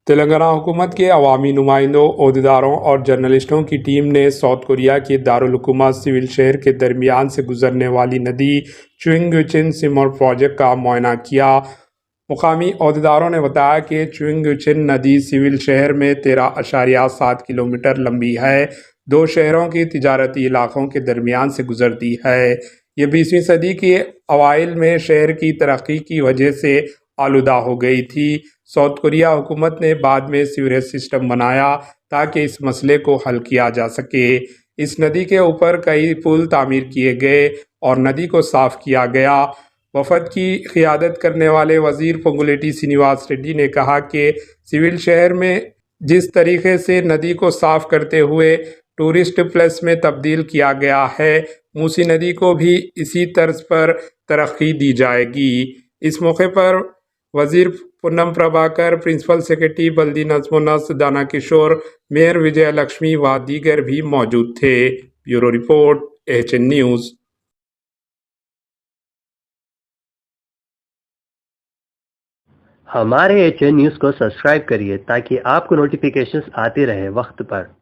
تلنگانہ حکومت کے عوامی نمائندوں، عہدیداروں اور جرنلسٹوں کی ٹیم نے ساؤتھ کوریا کے دارالحکومت سیول شہر کے درمیان سے گزرنے والی ندی چیونگچن سیمر پروجیکٹ کا معائنہ کیا۔ مقامی عہدیداروں نے بتایا کہ چیونگچن ندی سیول شہر میں 13.7 کلومیٹر لمبی ہے، دو شہروں کے تجارتی علاقوں کے درمیان سے گزرتی ہے۔ یہ 20ویں صدی کے اوائل میں شہر کی ترقی کی وجہ سے آلودہ ہو گئی تھی۔ ساؤتھ کوریا حکومت نے بعد میں سیوریج سسٹم بنایا تاکہ اس مسئلے کو حل کیا جا سکے۔ اس ندی کے اوپر کئی پل تعمیر کیے گئے اور ندی کو صاف کیا گیا۔ وفد کی قیادت کرنے والے وزیر پونگولیٹی سرینیواس ریڈی نے کہا کہ سیول شہر میں جس طریقے سے ندی کو صاف کرتے ہوئے ٹورسٹ پلیس میں تبدیل کیا گیا ہے، موسی ندی کو بھی اسی طرز پر ترقی دی جائے گی۔ اس موقع پر وزیر پونم پربھاکر، پرنسپل سیکرٹری بلدی نظم و نسق دانا کشور، میئر وجے لکشمی و دیگر بھی موجود تھے۔ Bureau report, AHN news. ہمارے AHN نیوز کو سبسکرائب کریے تاکہ آپ کو نوٹیفیکیشنز آتے رہے وقت پر۔